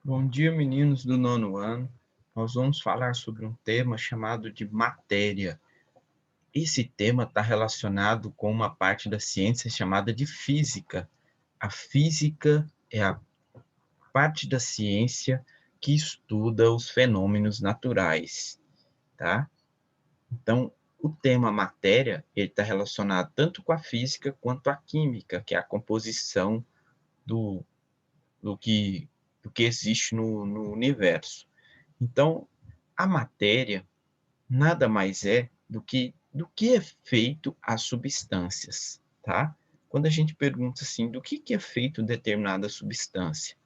Bom dia, meninos do nono ano. Nós vamos falar sobre um tema chamado de matéria. Esse tema está relacionado com uma parte da ciência chamada de física. A física é a parte da ciência que estuda os fenômenos naturais, tá? Então, o tema matéria, ele está relacionado tanto com a física quanto a química, que é a composição do, do que, do que existe no universo. Então, a matéria nada mais é do que é feito as substâncias, tá? Quando a gente pergunta assim, do que é feito determinada substância?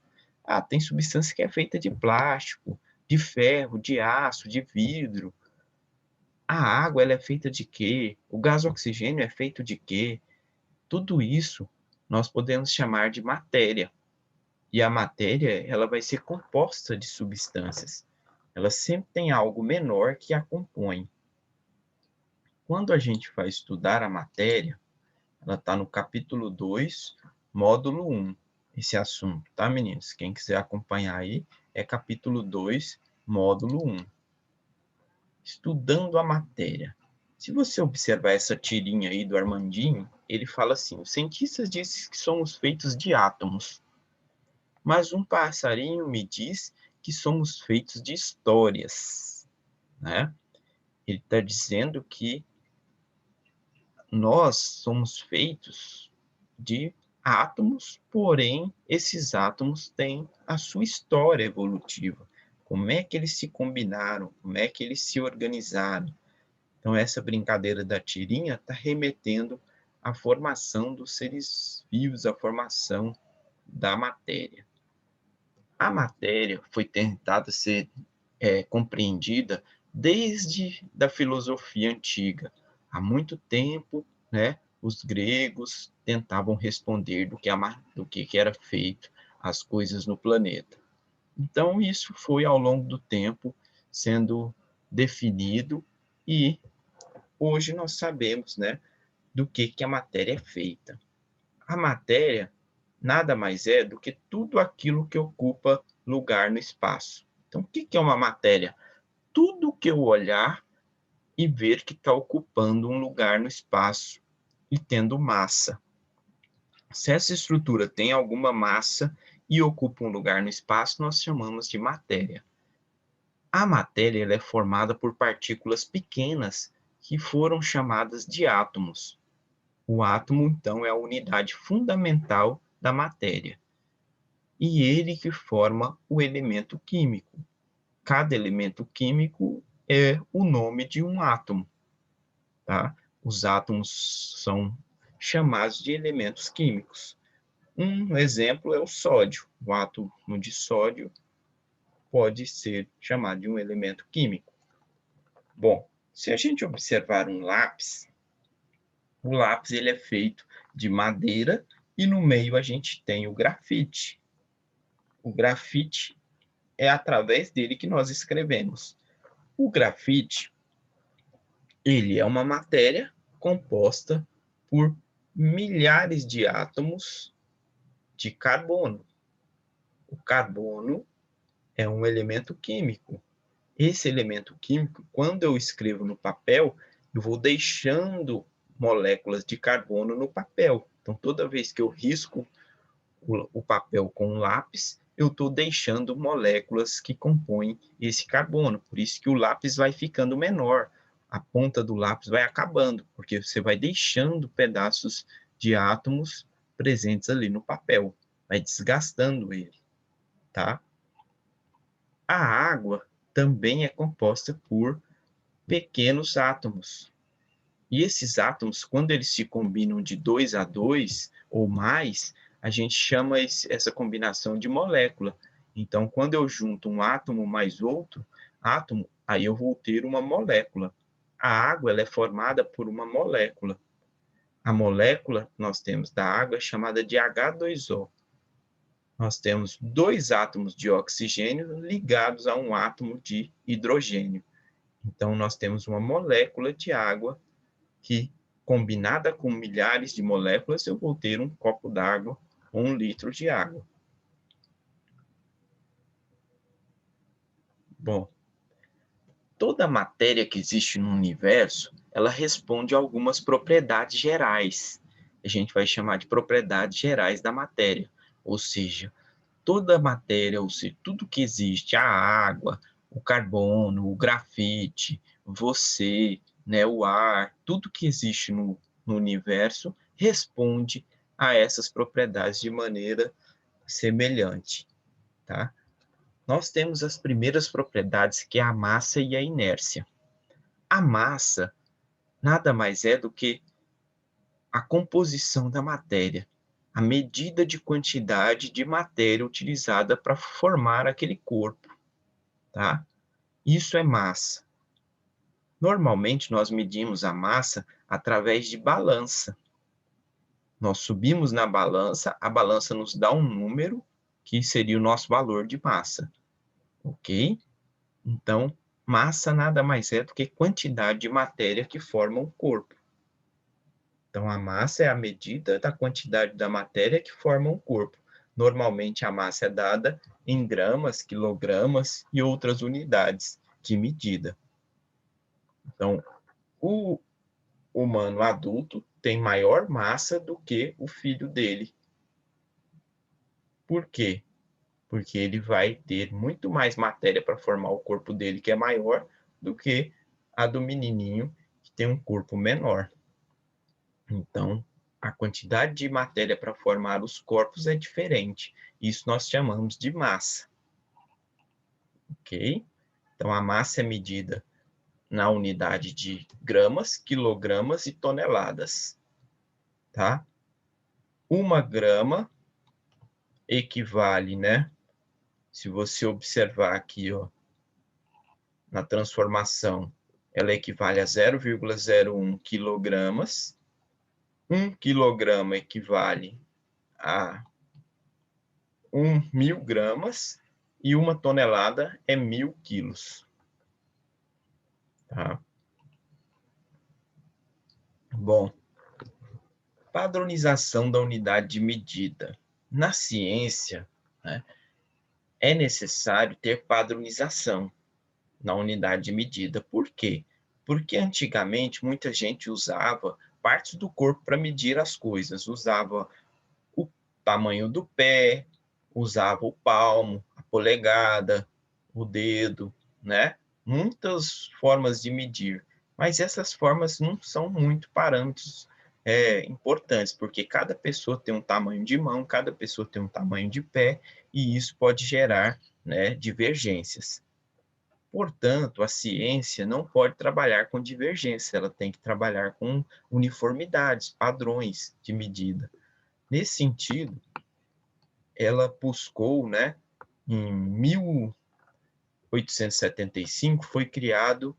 Ah, tem substância que é feita de plástico, de ferro, de aço, de vidro. A água, ela é feita de quê? O gás oxigênio é feito de quê? Tudo isso nós podemos chamar de matéria. E a matéria, ela vai ser composta de substâncias. Ela sempre tem algo menor que a compõe. Quando a gente vai estudar a matéria, ela está no capítulo 2, módulo 1, esse assunto, tá, meninos? Quem quiser acompanhar aí, é capítulo 2, módulo 1. Estudando a matéria. Se você observar essa tirinha aí do Armandinho, ele fala assim: os cientistas dizem que somos feitos de átomos, mas um passarinho me diz que somos feitos de histórias, né? Ele está dizendo que nós somos feitos de átomos, porém, esses átomos têm a sua história evolutiva. Como é que eles se combinaram? Como é que eles se organizaram? Então, essa brincadeira da tirinha está remetendo à formação dos seres vivos, à formação da matéria. A matéria foi tentada ser compreendida desde da filosofia antiga. Há muito tempo, né, os gregos tentavam responder do que era feito as coisas no planeta. Então, isso foi, ao longo do tempo, sendo definido e hoje nós sabemos, né, do que a matéria é feita. A matéria nada mais é do que tudo aquilo que ocupa lugar no espaço. Então, o que é uma matéria? Tudo que eu olhar e ver que está ocupando um lugar no espaço e tendo massa. Se essa estrutura tem alguma massa e ocupa um lugar no espaço, nós chamamos de matéria. A matéria ela é formada por partículas pequenas que foram chamadas de átomos. O átomo, então, é a unidade fundamental da matéria. E ele que forma o elemento químico. Cada elemento químico é o nome de um átomo, tá? Os átomos são chamados de elementos químicos. Um exemplo é o sódio. O átomo de sódio pode ser chamado de um elemento químico. Bom, se a gente observar um lápis, o lápis ele é feito de madeira e no meio a gente tem o grafite. O grafite é através dele que nós escrevemos. O grafite, ele é uma matéria composta por milhares de átomos de carbono. O carbono é um elemento químico. Esse elemento químico, quando eu escrevo no papel, eu vou deixando moléculas de carbono no papel. Então, toda vez que eu risco o papel com um lápis, eu estou deixando moléculas que compõem esse carbono. Por isso que o lápis vai ficando menor, a ponta do lápis vai acabando, porque você vai deixando pedaços de átomos presentes ali no papel, vai desgastando ele, tá? A água também é composta por pequenos átomos. E esses átomos, quando eles se combinam de 2 a 2 ou mais, a gente chama essa combinação de molécula. Então, quando eu junto um átomo mais outro átomo, aí eu vou ter uma molécula. A água ela é formada por uma molécula. A molécula nós temos da água é chamada de H2O. Nós temos dois átomos de oxigênio ligados a um átomo de hidrogênio. Então, nós temos uma molécula de água que, combinada com milhares de moléculas, eu vou ter um copo d'água ou 1 litro de água. Bom, toda matéria que existe no universo, ela responde a algumas propriedades gerais. A gente vai chamar de propriedades gerais da matéria. Ou seja, toda matéria, ou seja, tudo que existe, a água, o carbono, o grafite, você, né, o ar, tudo que existe no universo responde a essas propriedades de maneira semelhante, tá? Nós temos as primeiras propriedades, que é a massa e a inércia. A massa nada mais é do que a composição da matéria, a medida de quantidade de matéria utilizada para formar aquele corpo, tá? Isso é massa. Normalmente nós medimos a massa através de balança. Nós subimos na balança, a balança nos dá um número que seria o nosso valor de massa, ok? Então, massa nada mais é do que quantidade de matéria que forma o corpo. Então, a massa é a medida da quantidade da matéria que forma o corpo. Normalmente, a massa é dada em gramas, quilogramas e outras unidades de medida. Então, o humano adulto tem maior massa do que o filho dele. Por quê? Porque ele vai ter muito mais matéria para formar o corpo dele, que é maior, do que a do menininho, que tem um corpo menor. Então, a quantidade de matéria para formar os corpos é diferente. Isso nós chamamos de massa, ok? Então, a massa é medida na unidade de gramas, quilogramas e toneladas, tá? 1 grama equivale, né? Se você observar aqui, ó, na transformação, ela equivale a 0,01 quilogramas. 1 quilograma equivale a 1.000 gramas e 1 tonelada é 1.000 quilos. Tá? Bom, padronização da unidade de medida. Na ciência, né, é necessário ter padronização na unidade de medida. Por quê? Porque antigamente muita gente usava partes do corpo para medir as coisas. Usava o tamanho do pé, usava o palmo, a polegada, o dedo, né? Muitas formas de medir, mas essas formas não são muito parâmetros importantes, porque cada pessoa tem um tamanho de mão, cada pessoa tem um tamanho de pé, e isso pode gerar, né, divergências. Portanto, a ciência não pode trabalhar com divergência, ela tem que trabalhar com uniformidades, padrões de medida. Nesse sentido, ela buscou, né, em 1875, foi criado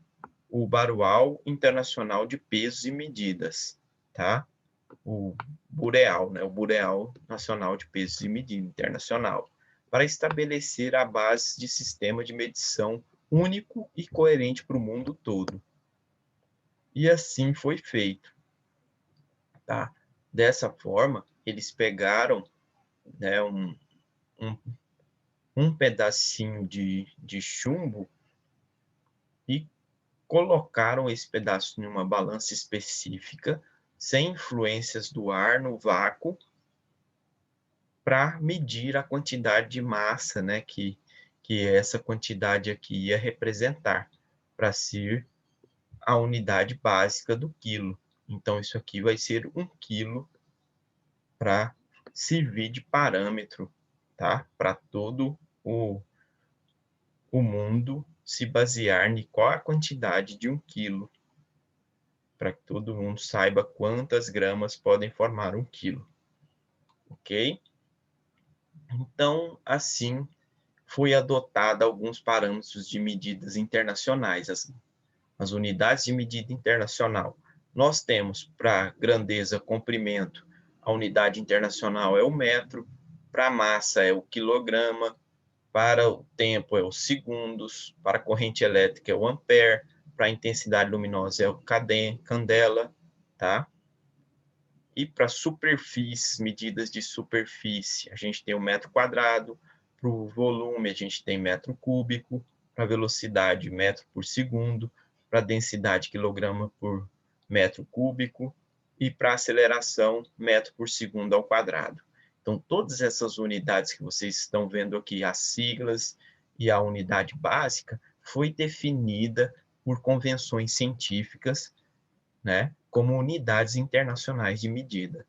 o Barual Internacional de Pesos e Medidas, tá? O Bureal, né, o Bureal Nacional de Pesos e Medidas Internacional, para estabelecer a base de sistema de medição único e coerente para o mundo todo. E assim foi feito, tá? Dessa forma, eles pegaram, né, um, um pedacinho de chumbo e colocaram esse pedaço em uma balança específica, sem influências do ar no vácuo, para medir a quantidade de massa, né, que essa quantidade aqui ia representar, para ser a unidade básica do quilo. Então, isso aqui vai ser 1 quilo para servir de parâmetro, tá? Para todo o mundo se basear em qual a quantidade de 1 quilo, para que todo mundo saiba quantas gramas podem formar 1 quilo, ok? Então, assim, foi adotada alguns parâmetros de medidas internacionais, as unidades de medida internacional. Nós temos para grandeza, comprimento, a unidade internacional é o metro, para a massa é o quilograma, para o tempo é os segundos, para a corrente elétrica é o ampere, para a intensidade luminosa é o candela, tá? E para superfícies, medidas de superfície, a gente tem o metro quadrado, para o volume a gente tem metro cúbico, para velocidade metro por segundo, para densidade quilograma por metro cúbico e para aceleração metro por segundo ao quadrado. Então, todas essas unidades que vocês estão vendo aqui, as siglas e a unidade básica, foi definida por convenções científicas, né, como unidades internacionais de medida.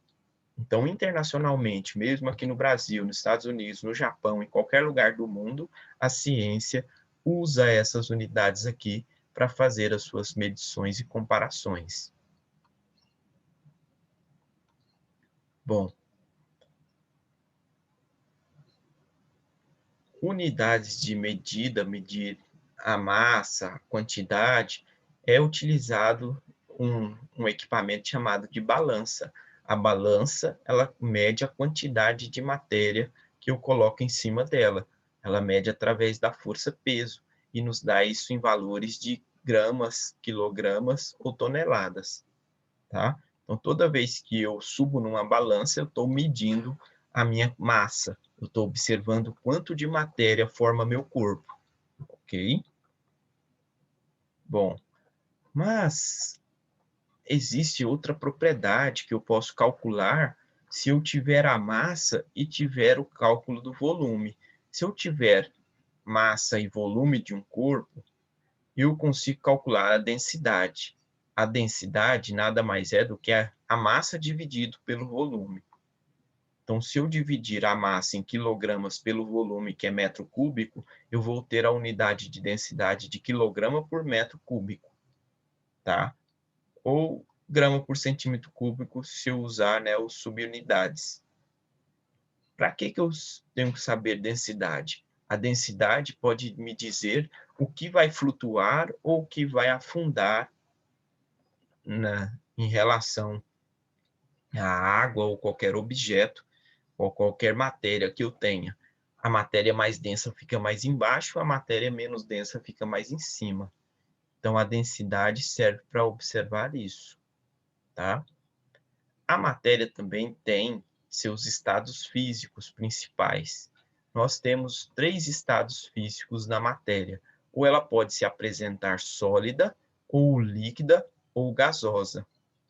Então, internacionalmente, mesmo aqui no Brasil, nos Estados Unidos, no Japão, em qualquer lugar do mundo, a ciência usa essas unidades aqui para fazer as suas medições e comparações. Bom, unidades de medida, medir a massa, a quantidade, é utilizado um equipamento chamado de balança. A balança, ela mede a quantidade de matéria que eu coloco em cima dela. Ela mede através da força-peso e nos dá isso em valores de gramas, quilogramas ou toneladas, tá? Então, toda vez que eu subo numa balança, eu estou medindo a minha massa. Eu estou observando quanto de matéria forma meu corpo, ok? Bom, mas existe outra propriedade que eu posso calcular se eu tiver a massa e tiver o cálculo do volume. Se eu tiver massa e volume de um corpo, eu consigo calcular a densidade. A densidade nada mais é do que a massa dividido pelo volume. Então, se eu dividir a massa em quilogramas pelo volume, que é metro cúbico, eu vou ter a unidade de densidade de quilograma por metro cúbico, tá? Ou grama por centímetro cúbico, se eu usar, né, os subunidades. Para que eu tenho que saber densidade? A densidade pode me dizer o que vai flutuar ou o que vai afundar em relação à água ou qualquer objeto ou qualquer matéria que eu tenha. A matéria mais densa fica mais embaixo, a matéria menos densa fica mais em cima. Então, a densidade serve para observar isso, tá? A matéria também tem seus estados físicos principais. Nós temos 3 estados físicos na matéria. Ou ela pode se apresentar sólida, ou líquida, ou gasosa.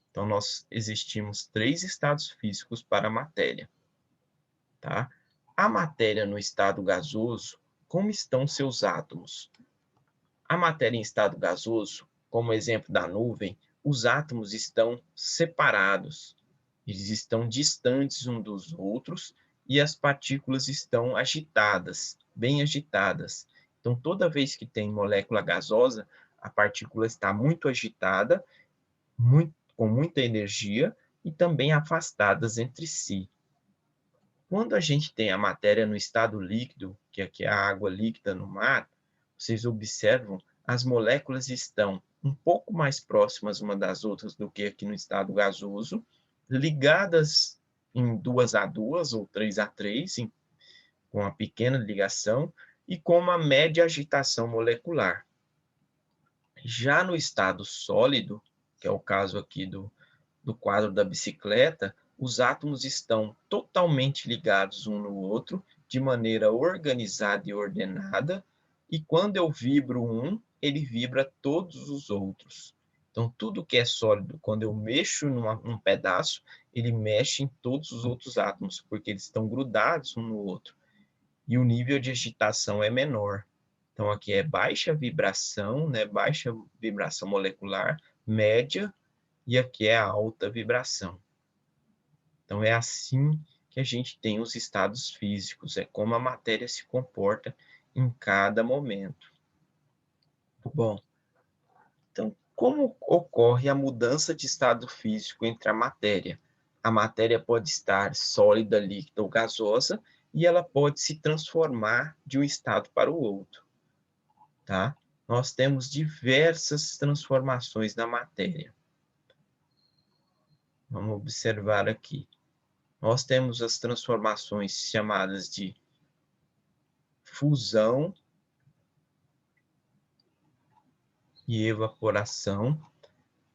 Então, nós existimos 3 estados físicos para a matéria, tá? A matéria no estado gasoso, como estão seus átomos? A matéria em estado gasoso, como exemplo da nuvem, os átomos estão separados, eles estão distantes uns dos outros e as partículas estão agitadas, bem agitadas. Então, toda vez que tem molécula gasosa, a partícula está muito agitada, com muita energia e também afastadas entre si. Quando a gente tem a matéria no estado líquido, que aqui é a água líquida no mar, vocês observam, as moléculas estão um pouco mais próximas uma das outras do que aqui no estado gasoso, ligadas em 2 a 2 ou 3 a 3, com uma pequena ligação, e com uma média agitação molecular. Já no estado sólido, que é o caso aqui do quadro da bicicleta, os átomos estão totalmente ligados um no outro, de maneira organizada e ordenada, e quando eu vibro um, ele vibra todos os outros. Então, tudo que é sólido, quando eu mexo num pedaço, ele mexe em todos os outros átomos, porque eles estão grudados um no outro. E o nível de agitação é menor. Então, aqui é baixa vibração, né? Baixa vibração molecular, média, e aqui é a alta vibração. Então, é assim que a gente tem os estados físicos, é como a matéria se comporta em cada momento. Bom, então, como ocorre a mudança de estado físico entre a matéria? A matéria pode estar sólida, líquida ou gasosa, e ela pode se transformar de um estado para o outro, tá? Nós temos diversas transformações da matéria. Vamos observar aqui. Nós temos as transformações chamadas de fusão e evaporação.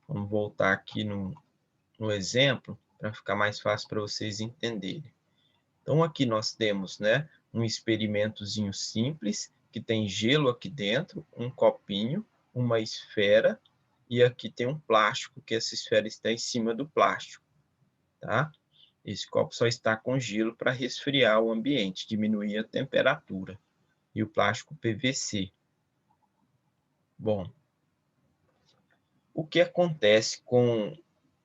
Vamos voltar aqui no exemplo, para ficar mais fácil para vocês entenderem. Então, aqui nós temos, né, um experimentozinho simples, que tem gelo aqui dentro, um copinho, uma esfera, e aqui tem um plástico, que essa esfera está em cima do plástico, tá? Esse copo só está com gelo para resfriar o ambiente, diminuir a temperatura. E o plástico PVC. Bom, o que acontece com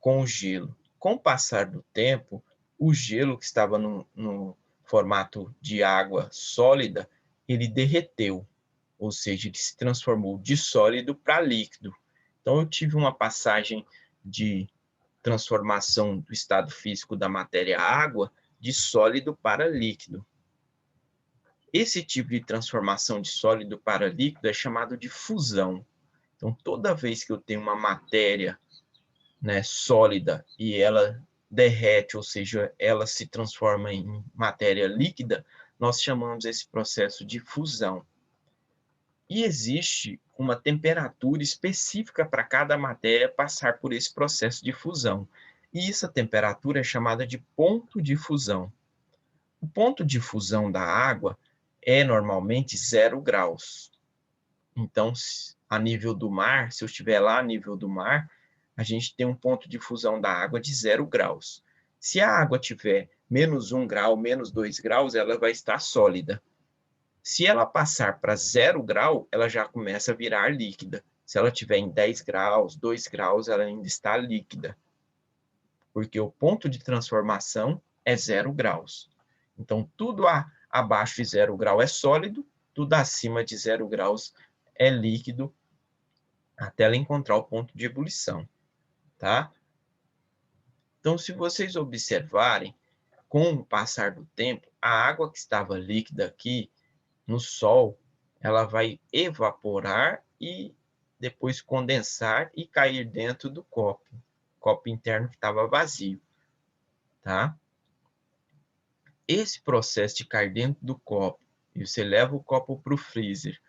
o gelo? Com o passar do tempo, o gelo que estava no formato de água sólida, ele derreteu, ou seja, ele se transformou de sólido para líquido. Então, eu tive uma passagem de transformação do estado físico da matéria água de sólido para líquido. Esse tipo de transformação de sólido para líquido é chamado de fusão. Então, toda vez que eu tenho uma matéria, né, sólida e ela derrete, ou seja, ela se transforma em matéria líquida, nós chamamos esse processo de fusão. E existe uma temperatura específica para cada matéria passar por esse processo de fusão. E essa temperatura é chamada de ponto de fusão. O ponto de fusão da água é normalmente 0 graus. Então, a nível do mar, se eu estiver lá a nível do mar, a gente tem um ponto de fusão da água de 0 graus. Se a água tiver menos 1 grau, menos 2 graus, ela vai estar sólida. Se ela passar para 0 grau, ela já começa a virar líquida. Se ela tiver em 10 graus, 2 graus, ela ainda está líquida. Porque o ponto de transformação é 0 graus. Então, tudo abaixo de 0 grau é sólido, tudo acima de 0 graus é líquido, até ela encontrar o ponto de ebulição, tá? Então, se vocês observarem, com o passar do tempo, a água que estava líquida aqui no sol, ela vai evaporar e depois condensar e cair dentro do copo interno que estava vazio, tá? Esse processo de cair dentro do copo, e você leva o copo para o freezer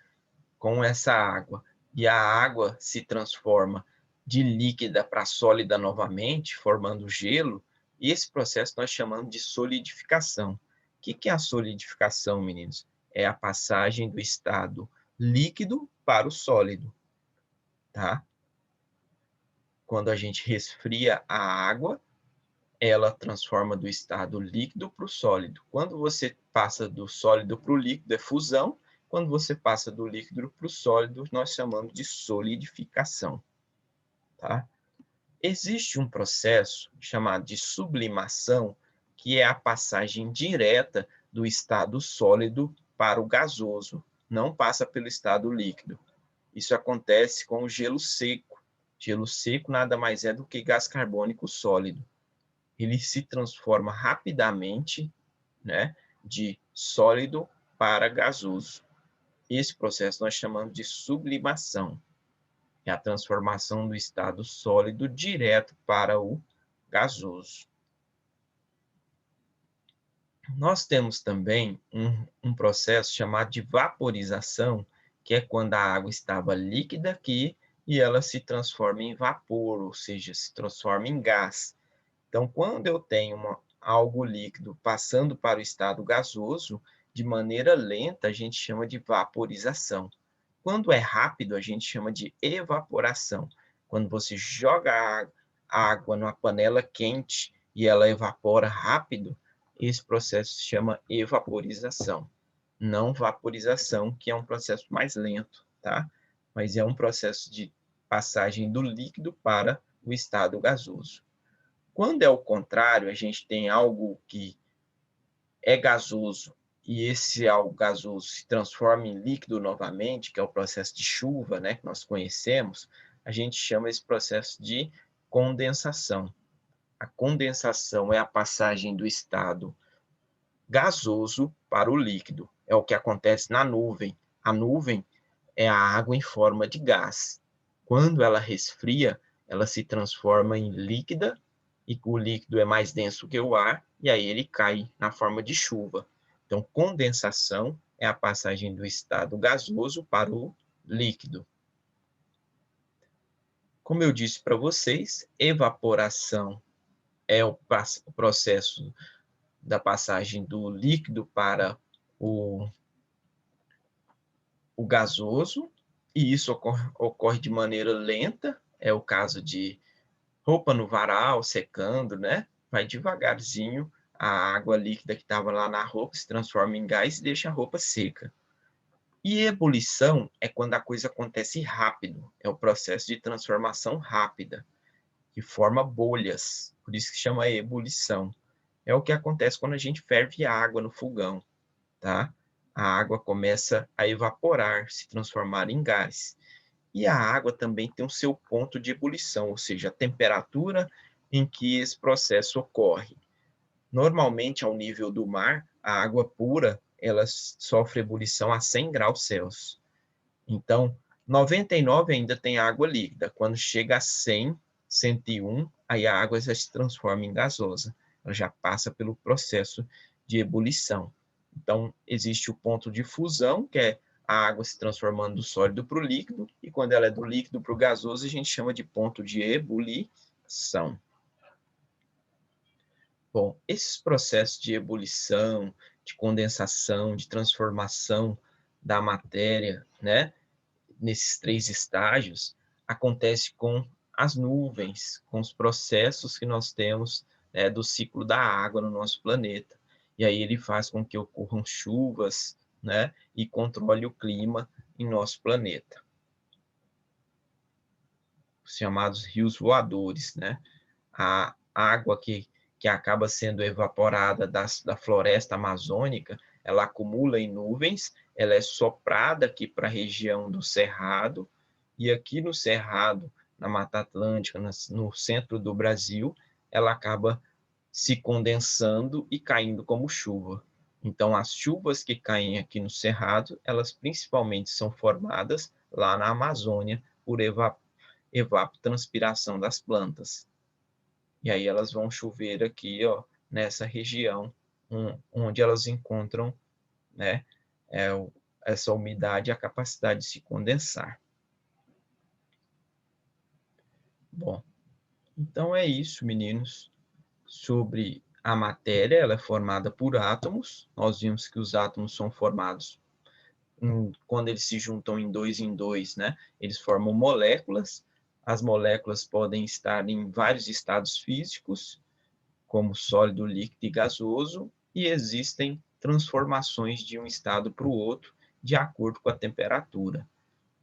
com essa água, e a água se transforma de líquida para sólida novamente, formando gelo, e esse processo nós chamamos de solidificação. O que é a solidificação, meninos? É a passagem do estado líquido para o sólido, tá? Quando a gente resfria a água, ela transforma do estado líquido para o sólido. Quando você passa do sólido para o líquido, é fusão. Quando você passa do líquido para o sólido, nós chamamos de solidificação. Tá? Existe um processo chamado de sublimação, que é a passagem direta do estado sólido para o gasoso, não passa pelo estado líquido. Isso acontece com o gelo seco. Gelo seco nada mais é do que gás carbônico sólido. Ele se transforma rapidamente, né, de sólido para gasoso. Esse processo nós chamamos de sublimação. É a transformação do estado sólido direto para o gasoso. Nós temos também um processo chamado de vaporização, que é quando a água estava líquida aqui e ela se transforma em vapor, ou seja, se transforma em gás. Então, quando eu tenho algo líquido passando para o estado gasoso, de maneira lenta, a gente chama de vaporização. Quando é rápido, a gente chama de evaporação. Quando você joga a água numa panela quente e ela evapora rápido, esse processo se chama evaporização. Não vaporização, que é um processo mais lento, tá? Mas é um processo de passagem do líquido para o estado gasoso. Quando é o contrário, a gente tem algo que é gasoso e esse algo gasoso se transforma em líquido novamente, que é o processo de chuva, né, que nós conhecemos, a gente chama esse processo de condensação. A condensação é a passagem do estado gasoso para o líquido. É o que acontece na nuvem. A nuvem é a água em forma de gás. Quando ela resfria, ela se transforma em líquida e o líquido é mais denso que o ar, e aí ele cai na forma de chuva. Então, condensação é a passagem do estado gasoso para o líquido. Como eu disse para vocês, evaporação é o processo da passagem do líquido para o o gasoso, e isso ocorre de maneira lenta, é o caso de roupa no varal, secando, né? Vai devagarzinho, a água líquida que estava lá na roupa se transforma em gás e deixa a roupa seca. E ebulição é quando a coisa acontece rápido, é o processo de transformação rápida, que forma bolhas, por isso que chama ebulição. É o que acontece quando a gente ferve água no fogão, tá? A água começa a evaporar, se transformar em gás. E a água também tem o seu ponto de ebulição, ou seja, a temperatura em que esse processo ocorre. Normalmente, ao nível do mar, a água pura, ela sofre ebulição a 100 graus Celsius. Então, 99 ainda tem água líquida. Quando chega a 100, 101, aí a água já se transforma em gasosa. Ela já passa pelo processo de ebulição. Então, existe o ponto de fusão, que é a água se transformando do sólido para o líquido, e quando ela é do líquido para o gasoso, a gente chama de ponto de ebulição. Bom, esses processos de ebulição, de condensação, de transformação da matéria, né, nesses 3 estágios, acontece com as nuvens, com os processos que nós temos, né, do ciclo da água no nosso planeta. E aí ele faz com que ocorram chuvas, né, e controle o clima em nosso planeta. Os chamados rios voadores, né? A água que acaba sendo evaporada da floresta amazônica, ela acumula em nuvens, ela é soprada aqui para a região do Cerrado, e aqui no Cerrado, na Mata Atlântica, no centro do Brasil, ela acaba se condensando e caindo como chuva. Então, as chuvas que caem aqui no Cerrado, elas principalmente são formadas lá na Amazônia por evapotranspiração das plantas. E aí elas vão chover aqui, ó, nessa região, onde elas encontram, né, é, essa umidade e a capacidade de se condensar. Bom, então é isso, meninos, sobre a matéria. Ela é formada por átomos. Nós vimos que os átomos são formados quando eles se juntam em dois, né? Eles formam moléculas. As moléculas podem estar em vários estados físicos, como sólido, líquido e gasoso, e existem transformações de um estado para o outro de acordo com a temperatura.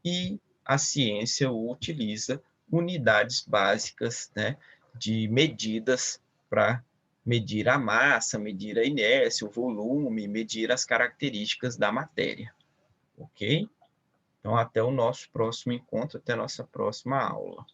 E a ciência utiliza unidades básicas, né, de medidas para medir a massa, medir a inércia, o volume, medir as características da matéria. Ok? Então, até o nosso próximo encontro, até a nossa próxima aula.